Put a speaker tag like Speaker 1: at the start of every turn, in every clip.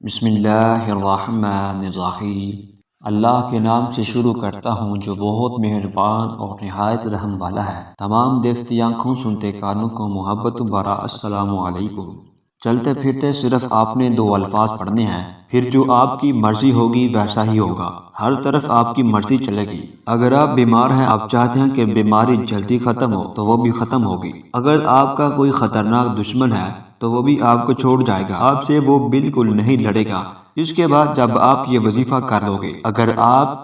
Speaker 1: بسم اللہ الرحمن الرحیم۔ اللہ کے نام سے شروع کرتا ہوں جو بہت مہربان اور نہایت رحم والا ہے۔ تمام دیکھتی آنکھوں سنتے کانوں کو محبت برا السلام علیکم۔ چلتے پھرتے صرف آپ نے 2 الفاظ پڑھنے ہیں، پھر جو آپ کی مرضی ہوگی ویسا ہی ہوگا۔ ہر طرف آپ کی مرضی چلے گی۔ اگر آپ بیمار ہیں، آپ چاہتے ہیں کہ بیماری جلدی ختم ہو تو وہ بھی ختم ہوگی۔ اگر آپ کا کوئی خطرناک دشمن ہے تو وہ بھی آپ کو چھوڑ جائے گا، آپ سے وہ بالکل نہیں لڑے گا۔ اس کے بعد جب آپ یہ وظیفہ کر لو گے، اگر آپ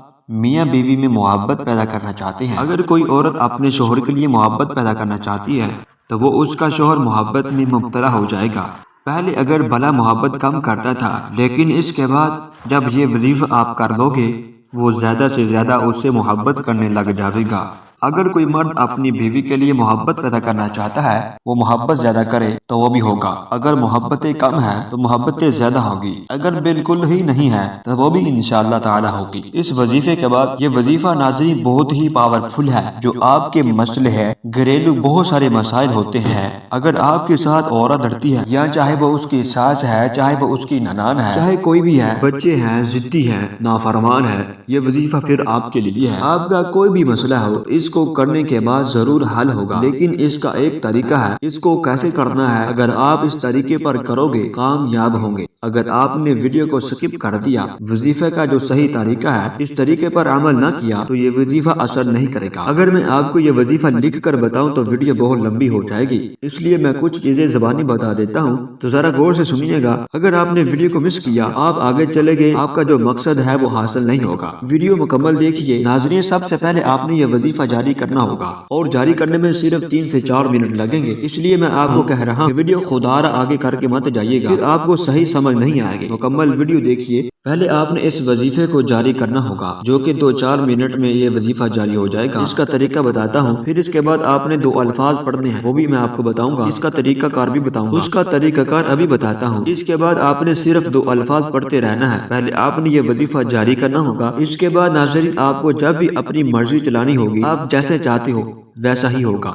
Speaker 1: میاں بیوی میں محبت پیدا کرنا چاہتے ہیں، اگر کوئی عورت اپنے شوہر کے لیے محبت پیدا کرنا چاہتی ہے تو وہ اس کا شوہر محبت میں مبتلا ہو جائے گا۔ پہلے اگر بھلا محبت کم کرتا تھا، لیکن اس کے بعد جب یہ وظیفہ آپ کر لو گے وہ زیادہ سے زیادہ اس سے محبت کرنے لگ جائے گا۔ اگر کوئی مرد اپنی بیوی کے لیے محبت پیدا کرنا چاہتا ہے، وہ محبت زیادہ کرے تو وہ بھی ہوگا۔ اگر محبتیں کم ہیں تو محبتیں زیادہ ہوگی۔ اگر بالکل ہی نہیں ہے تو وہ بھی انشاءاللہ تعالی ہوگی۔ اس وظیفے کے بعد یہ وظیفہ ناظرین بہت ہی پاورفل ہے۔ جو آپ کے مسئلے ہیں، گھریلو بہت سارے مسائل ہوتے ہیں، اگر آپ کے ساتھ عورت لڑتی ہے، یا چاہے وہ اس کی ساس ہے، چاہے وہ اس کی ننان ہے، چاہے کوئی بھی ہے، بچے ہیں، ضدی ہیں، نافرمان ہے، یہ وظیفہ پھر آپ کے لیے ہے۔ آپ کا کوئی بھی مسئلہ ہو، اس کو کرنے کے بعد ضرور حل ہوگا، لیکن اس کا ایک طریقہ ہے۔ اس کو کیسے کرنا ہے، اگر آپ اس طریقے پر کرو گے کامیاب ہوں گے۔ اگر آپ نے ویڈیو کو سکپ کر دیا، وظیفے کا جو صحیح طریقہ ہے اس طریقے پر عمل نہ کیا تو یہ وظیفہ اثر نہیں کرے گا۔ اگر میں آپ کو یہ وظیفہ لکھ کر بتاؤں تو ویڈیو بہت لمبی ہو جائے گی، اس لیے میں کچھ چیزیں زبانی بتا دیتا ہوں، تو ذرا غور سے سنیے گا۔ اگر آپ نے ویڈیو کو مس کیا، آپ آگے چلے گئے، آپ کا جو مقصد ہے وہ حاصل نہیں ہوگا۔ ویڈیو مکمل دیکھیے۔ ناظرین، سب سے پہلے آپ نے یہ وظیفہ جاری کرنا ہوگا، اور جاری کرنے میں صرف 3 سے 4 منٹ لگیں گے، اس لیے میں آپ کو کہہ رہا ہوں کہ ویڈیو خدا را آگے کر کے مت جائیے گا، پھر آپ کو صحیح سمجھ نہیں آئے گی۔ مکمل ویڈیو دیکھیے۔ پہلے آپ نے اس وظیفے کو جاری کرنا ہوگا، جو کہ 2-4 منٹ میں یہ وظیفہ جاری ہو جائے گا۔ اس کا طریقہ بتاتا ہوں، پھر اس کے بعد آپ نے 2 الفاظ پڑھنے ہیں، وہ بھی میں آپ کو بتاؤں گا۔ اس کا طریقہ کار بھی بتاؤں گا، اس کا طریقہ کار ابھی بتاتا ہوں۔ اس کے بعد آپ نے صرف 2 الفاظ پڑھتے رہنا ہے۔ پہلے آپ نے یہ وظیفہ جاری کرنا ہوگا، اس کے بعد ناظرین آپ کو جب بھی اپنی مرضی چلانی ہوگی، آپ جیسے چاہتے ہو ویسا ہی ہوگا۔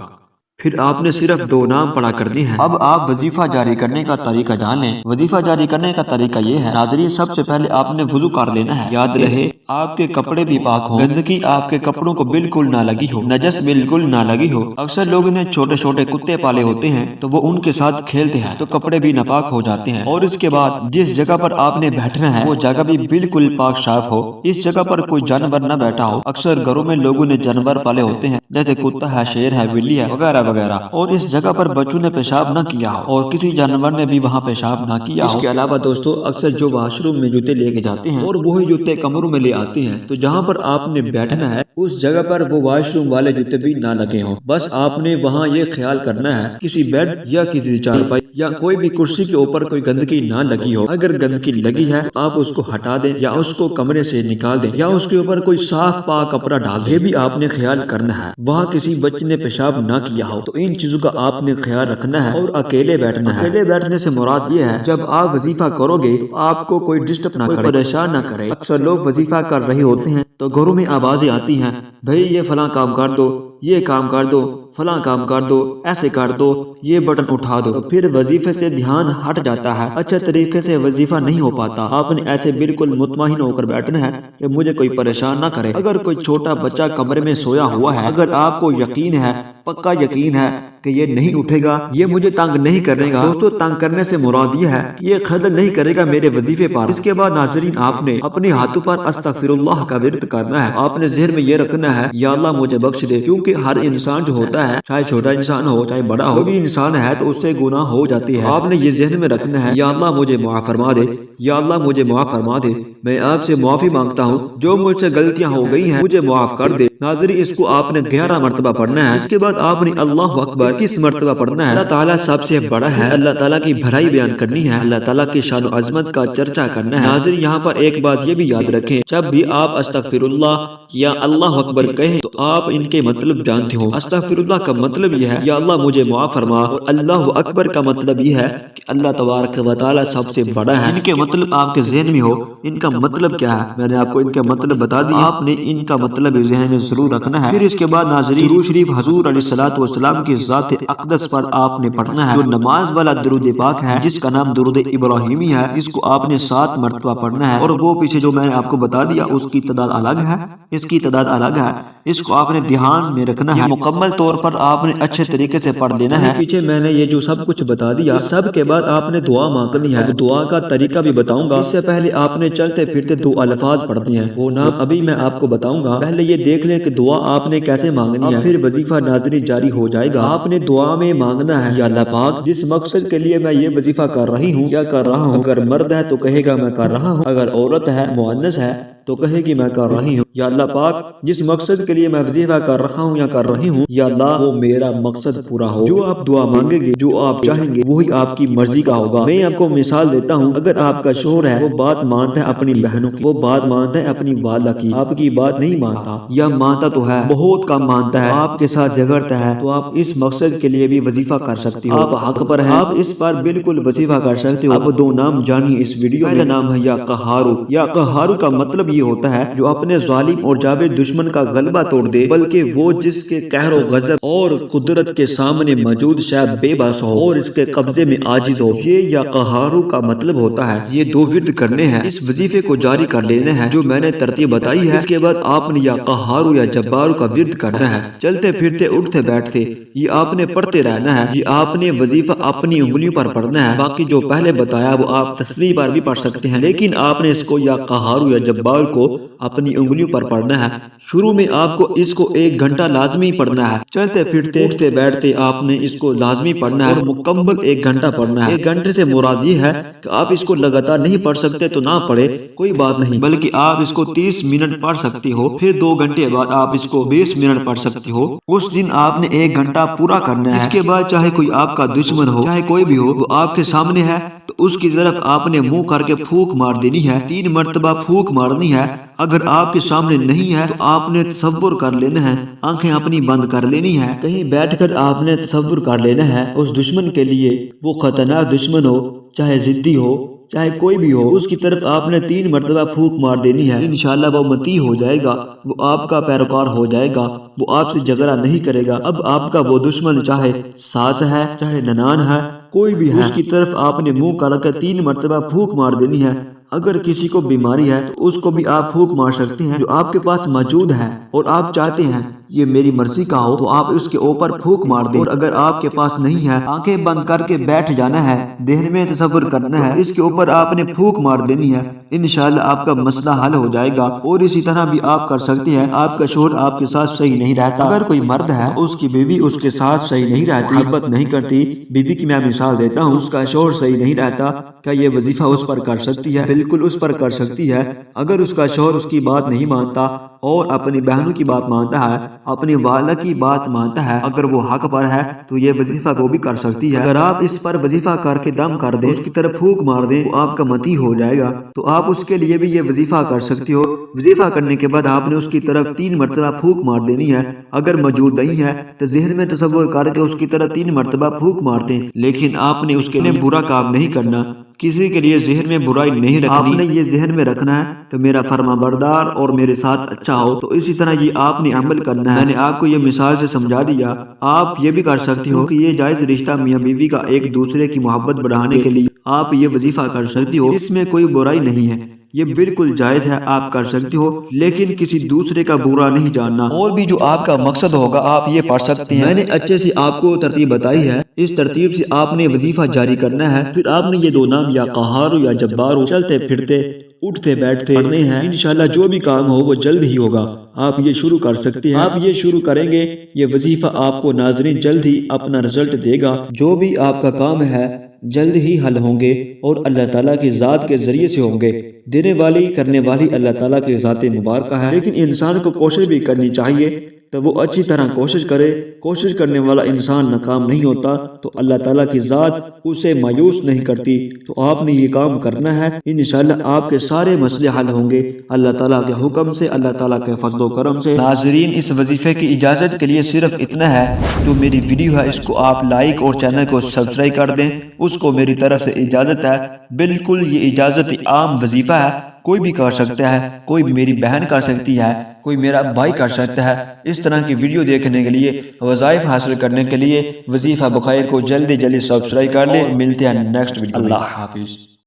Speaker 1: پھر آپ نے صرف 2 نام پڑھا کرنے ہیں۔ اب آپ وظیفہ جاری کرنے کا طریقہ جان لیں۔ وظیفہ جاری کرنے کا طریقہ یہ ہے، ناظرین سب سے پہلے آپ نے وضو کر لینا ہے۔ یاد رہے آپ کے کپڑے بھی پاک ہوں، گندگی آپ کے کپڑوں کو بالکل نہ لگی ہو، نجس بالکل نہ لگی ہو۔ اکثر لوگوں نے چھوٹے چھوٹے کتے پالے ہوتے ہیں تو وہ ان کے ساتھ کھیلتے ہیں تو کپڑے بھی ناپاک ہو جاتے ہیں، اور اس کے بعد جس جگہ پر آپ نے بیٹھنا ہے وہ جگہ بھی بالکل پاک صاف ہو، اس جگہ پر کوئی جانور نہ بیٹھا ہو۔ اکثر گھروں میں لوگوں نے جانور پالے ہوتے ہیں جیسے کتا ہے، شیر ہے، بلی ہے وغیرہ وغیرہ، اور اس جگہ پر بچوں نے پیشاب نہ کیا ہو اور کسی جانور نے بھی وہاں پیشاب نہ کیا ہو۔ اس کے علاوہ دوستو، اکثر جو واش روم میں جوتے لے کے جاتے ہیں اور وہی جوتے کمروں میں لے آتے ہیں، تو جہاں پر آپ نے بیٹھنا ہے اس جگہ پر وہ واش روم والے جوتے بھی نہ لگے ہوں۔ بس آپ نے وہاں یہ خیال کرنا ہے کسی بیڈ یا کسی چارپائی یا کوئی بھی کرسی کے اوپر کوئی گندگی نہ لگی ہو۔ اگر گندگی لگی ہے آپ اس کو ہٹا دیں یا اس کو کمرے سے نکال دیں یا اس کے اوپر کوئی صاف پاک کپڑا ڈال دیں، یہ بھی آپ نے خیال کرنا ہے۔ وہاں کسی بچے نے پیشاب نہ کیا ہو تو ان چیزوں کا آپ نے خیال رکھنا ہے، اور اکیلے بیٹھنا ہے۔ اکیلے بیٹھنے سے مراد یہ ہے جب آپ وظیفہ کرو گے تو آپ کو کوئی ڈسٹرب نہ کرے، پریشان نہ کرے۔ اکثر لوگ وظیفہ کر رہے ہوتے ہیں تو گھروں میں آوازیں آتی ہیں، بھئی یہ فلاں کام کر دو، یہ کام کر دو، فلاں کام کر دو، ایسے کر دو، یہ بٹن اٹھا دو، تو پھر وظیفے سے دھیان ہٹ جاتا ہے، اچھے طریقے سے وظیفہ نہیں ہو پاتا۔ آپ نے ایسے بالکل مطمئن ہو کر بیٹھنا ہے کہ مجھے کوئی پریشان نہ کرے۔ اگر کوئی چھوٹا بچہ کمرے میں سویا ہوا ہے، اگر آپ کو یقین ہے، پکا یقین ہے کہ یہ نہیں اٹھے گا، یہ مجھے تنگ نہیں کرے گا، دوستو تنگ کرنے سے مراد یہ ہے کہ یہ خلل نہیں کرے گا میرے وظیفے پر۔ اس کے بعد ناظرین آپ نے اپنے ہاتھوں پر استغفر اللہ کا ورد کرنا ہے۔ آپ نے ذہن میں یہ رکھنا ہے یا اللہ مجھے بخش دے، کیونکہ ہر انسان جو ہوتا ہے، چاہے چھوٹا انسان ہو چاہے بڑا ہو، وہ بھی انسان ہے تو اس سے گناہ ہو جاتی ہے۔ آپ نے یہ ذہن میں رکھنا ہے یا اللہ مجھے معاف فرما دے، یا اللہ مجھے معاف فرما دے، میں آپ سے معافی مانگتا ہوں، جو مجھ سے غلطیاں ہو گئی ہیں مجھے معاف کر دے۔ ناظرین اس کو آپ نے 11 مرتبہ پڑھنا ہے۔ اس کے بعد آپ نے اللہ اکبر 21 مرتبہ پڑھنا ہے۔ اللہ تعالیٰ سب سے بڑا ہے، اللہ تعالیٰ کی بھلائی بیان کرنی ہے، اللہ تعالیٰ کی شان و عظمت کا چرچا کرنا ہے۔ ناظرین یہاں پر ایک بات یہ بھی یاد رکھیں، جب بھی آپ استغفر اللہ یا اللہ اکبر کہیں تو آپ ان کے مطلب جانتے ہو۔ استغفر اللہ کا مطلب یہ ہے یا اللہ مجھے معاف فرما، اور اللہ اکبر کا مطلب یہ ہے کہ اللہ تبارک و تعالیٰ سب سے بڑا ہے۔ ان کے مطلب آپ کے ذہن میں ہو، ان کا مطلب کیا ہے، میں نے آپ کو ان کا مطلب بتا دیا، آپ نے ان کا مطلب ذہن میں ضرور رکھنا ہے۔ پھر اس کے بعد ناظرین درود شریف حضور علیہ الصلوۃ والسلام کی ذات ذات اقدس پر آپ نے پڑھنا ہے۔ جو نماز والا درود پاک ہے جس کا نام درود ابراہیمی ہے، اس کو آپ نے 7 مرتبہ پڑھنا ہے، اور وہ پیچھے جو میں نے آپ کو بتا دیا اس کی تعداد الگ ہے، اس کی تعداد الگ ہے، اس کو آپ نے دھیان میں رکھنا ہے۔ مکمل طور پر آپ نے اچھے طریقے سے پڑھ لینا ہے۔ پیچھے میں نے یہ جو سب کچھ بتا دیا، سب کے بعد آپ نے دعا مانگنی ہے۔ دعا کا طریقہ بھی بتاؤں گا، اس سے پہلے آپ نے چلتے پھرتے 2 الفاظ پڑھنے ہیں، وہ نام ابھی میں آپ کو بتاؤں گا۔ پہلے یہ دیکھ لیں کہ دعا آپ نے کیسے مانگنی ہے، پھر وظیفہ ناظری جاری ہو جائے گا۔ آپ نے دعا میں مانگنا ہے، یا اللہ پاک جس مقصد کے لیے میں یہ وظیفہ کر رہی ہوں یا کر رہا ہوں، اگر مرد ہے تو کہے گا میں کر رہا ہوں، اگر عورت ہے مؤنث ہے تو کہے گی میں کر رہی ہوں، یا اللہ پاک جس مقصد کے لیے میں وظیفہ کر رہا ہوں یا کر رہی ہوں، یا اللہ وہ میرا مقصد پورا ہو۔ جو آپ دعا مانگیں گے، جو آپ چاہیں گے، وہی آپ کی مرضی کا ہوگا۔ میں آپ کو مثال دیتا ہوں، اگر آپ کا شوہر ہے، وہ بات مانتا ہے اپنی بہنوں کی، وہ بات مانتا ہے اپنی والدہ کی، آپ کی بات نہیں مانتا، یا مانتا تو ہے بہت کم مانتا ہے، آپ کے ساتھ جھگڑتا ہے، تو آپ اس مقصد کے لیے بھی وظیفہ کر سکتی ہو۔ آپ حق پر ہیں، آپ اس پر بالکل وظیفہ کر سکتے ہو۔ اب 2 نام جانیے اس ویڈیو میں۔ پہلا نام ہے یا قہارو۔ یا قہارو کا مطلب یہ ہوتا ہے جو اپنے ظالم اور جابر دشمن کا غلبہ توڑ دے، بلکہ وہ جس کے قہر و غضب اور قدرت کے سامنے موجود شاید بے بس ہو اور اس کے قبضے میں عاجز ہو۔ یہ یا قہارو کا مطلب ہوتا ہے۔ یہ 2 ورد کرنے ہیں، اس وظیفے کو جاری کر لینا ہے جو میں نے ترتیب بتائی ہے۔ اس کے بعد آپ نے یا قہارو یا جبارو کا ورد کرنا ہے، چلتے پھرتے اٹھتے بیٹھتے یہ آپ نے پڑھتے رہنا ہے۔ یہ آپ نے وظیفہ اپنی انگلیوں پر پڑھنا ہے، باقی جو پہلے بتایا وہ آپ تصویر پر بھی پڑھ سکتے ہیں، لیکن آپ نے اس کو یا قہارو یا جبارو کو اپنی انگلیوں پر پڑھنا ہے۔ شروع میں آپ کو اس کو 1 گھنٹہ لازمی پڑھنا ہے، چلتے پھرتے اٹھتے بیٹھتے آپ نے اس کو لازمی پڑھنا ہے اور مکمل 1 گھنٹہ پڑھنا ہے۔ 1 گھنٹے سے مراد یہ ہے کہ آپ اس کو لگاتار نہیں پڑھ سکتے تو نہ پڑھے، کوئی بات نہیں، بلکہ آپ اس کو 30 منٹ پڑھ سکتی ہو، پھر 2 گھنٹے بعد آپ اس کو 20 منٹ پڑھ سکتی ہو۔ اس دن آپ نے 1 گھنٹہ پورا کرنا ہے۔ اس کے بعد چاہے کوئی آپ کا دشمن ہو، چاہے کوئی بھی ہو، وہ آپ کے سامنے ہے تو اس کی طرف آپ نے منہ کر کے پھونک مار دینی ہے، 3 مرتبہ پھونک مارنی ہے۔ اگر آپ کے سامنے نہیں ہے تو آپ نے تصور کر لینا ہے، آنکھیں اپنی بند کر لینی ہے، کہیں بیٹھ کر آپ نے تصور کر لینا ہے اس دشمن کے لیے، وہ خطرناک دشمن ہو، چاہے ضدی ہو، چاہے کوئی بھی ہو، اس کی طرف آپ نے 3 مرتبہ پھونک مار دینی ہے۔ انشاءاللہ وہ متی ہو جائے گا، وہ آپ کا پیروکار ہو جائے گا، وہ آپ سے جھگڑا نہیں کرے گا۔ اب آپ کا وہ دشمن چاہے ساس ہے، چاہے ننان ہے، کوئی بھی ہے، اس کی طرف آپ نے منہ کر کے 3 مرتبہ پھونک مار دینی ہے۔ اگر کسی کو بیماری ہے تو اس کو بھی آپ پھونک مار سکتے ہیں، جو آپ کے پاس موجود ہے اور آپ چاہتے ہیں یہ میری مرضی کا ہو تو آپ اس کے اوپر پھونک مار دیں، اور اگر آپ کے پاس نہیں ہے آنکھیں بند کر کے بیٹھ جانا ہے، ذہن میں تصور کرنا ہے، اس کے اوپر آپ نے پھونک مار دینی ہے، انشاءاللہ آپ کا مسئلہ حل ہو جائے گا۔ اور اسی طرح بھی آپ کر سکتے ہیں، آپ کا شوہر آپ کے ساتھ صحیح نہیں رہتا، اگر کوئی مرد ہے اس کی بیوی اس کے ساتھ صحیح نہیں رہتی، محبت نہیں کرتی، بیوی کی میں مثال دیتا ہوں، اس کا شوہر صحیح نہیں رہتا، کیا یہ وظیفہ اس پر کر سکتی ہے؟ بالکل اس پر کر سکتی ہے۔ اگر اس کا شوہر اس کی بات نہیں مانتا اور اپنی بہنوں کی بات مانتا ہے، اپنی والدہ کی بات مانتا ہے، اگر وہ حق پر ہے تو یہ وظیفہ وہ بھی کر سکتی ہے۔ اگر آپ اس پر وظیفہ کر کے دم کر دیں، اس کی طرف پھونک مار دیں، وہ آپ کا متی ہو جائے گا، تو آپ اس کے لیے بھی یہ وظیفہ کر سکتی ہو۔ وظیفہ کرنے کے بعد آپ نے اس کی طرف 3 مرتبہ پھونک مار دینی ہے۔ اگر موجود نہیں ہے تو ذہن میں تصور کر کے اس کی طرف 3 مرتبہ پھونک مار دیں، لیکن آپ نے اس کے لیے برا کام نہیں کرنا، کسی کے لیے ذہن میں برائی نہیں رکھنی۔ آپ نے یہ ذہن میں رکھنا ہے کہ میرا فرما بردار اور میرے ساتھ اچھا ہو، تو اسی طرح یہ آپ نے عمل کرنا ہے۔ میں نے آپ کو یہ مثال سے سمجھا دیا۔ آپ یہ بھی کر سکتی ہو کہ یہ جائز رشتہ میاں بیوی کا ایک دوسرے کی محبت بڑھانے کے لیے آپ یہ وظیفہ کر سکتی ہو، اس میں کوئی برائی نہیں ہے، یہ بالکل جائز ہے، آپ کر سکتی ہو، لیکن کسی دوسرے کا برا نہیں جاننا۔ اور بھی جو آپ کا مقصد ہوگا آپ یہ پڑھ سکتے ہیں۔ میں نے اچھے سے آپ کو ترتیب بتائی ہے، اس ترتیب سے آپ نے وظیفہ جاری کرنا ہے۔ پھر آپ نے یہ 2 نام یا قہارو یا جبارو چلتے پھرتے اٹھتے بیٹھتے پڑھنے ہیں، انشاءاللہ جو بھی کام ہو وہ جلد ہی ہوگا۔ آپ یہ شروع کر سکتے ہیں، آپ یہ شروع کریں گے، یہ وظیفہ آپ کو ناظرین جلد ہی اپنا رزلٹ دے گا۔ جو بھی آپ کا کام ہے جلد ہی حل ہوں گے اور اللہ تعالیٰ کی ذات کے ذریعے سے ہوں گے۔ دینے والی کرنے والی اللہ تعالیٰ کی ذات مبارکہ ہے، لیکن انسان کو کوشش بھی کرنی چاہیے تو وہ اچھی طرح کوشش کرے۔ کوشش کرنے والا انسان ناکام نہیں ہوتا تو اللہ تعالیٰ کی ذات اسے مایوس نہیں کرتی۔ تو آپ نے یہ کام کرنا ہے، انشاءاللہ آپ کے سارے مسئلے حل ہوں گے اللہ تعالیٰ کے حکم سے، اللہ تعالیٰ کے فضل و کرم سے۔ ناظرین اس وظیفے کی اجازت کے لیے صرف اتنا ہے، جو میری ویڈیو ہے اس کو آپ لائک اور چینل کو سبسکرائب کر دیں
Speaker 2: اس کو میری طرف سے اجازت ہے۔ بالکل یہ اجازت عام وظیفہ ہے، کوئی بھی کر سکتا ہے، کوئی میری بہن کر سکتی ہے، کوئی میرا بھائی کر سکتا ہے۔ اس طرح کی ویڈیو دیکھنے کے لیے، وظائف حاصل کرنے کے لیے وظیفہ بخیر کو جلدی سبسکرائب کر لیں۔ ملتے ہیں نیکسٹ ویڈیو میں۔
Speaker 1: اللہ حافظ۔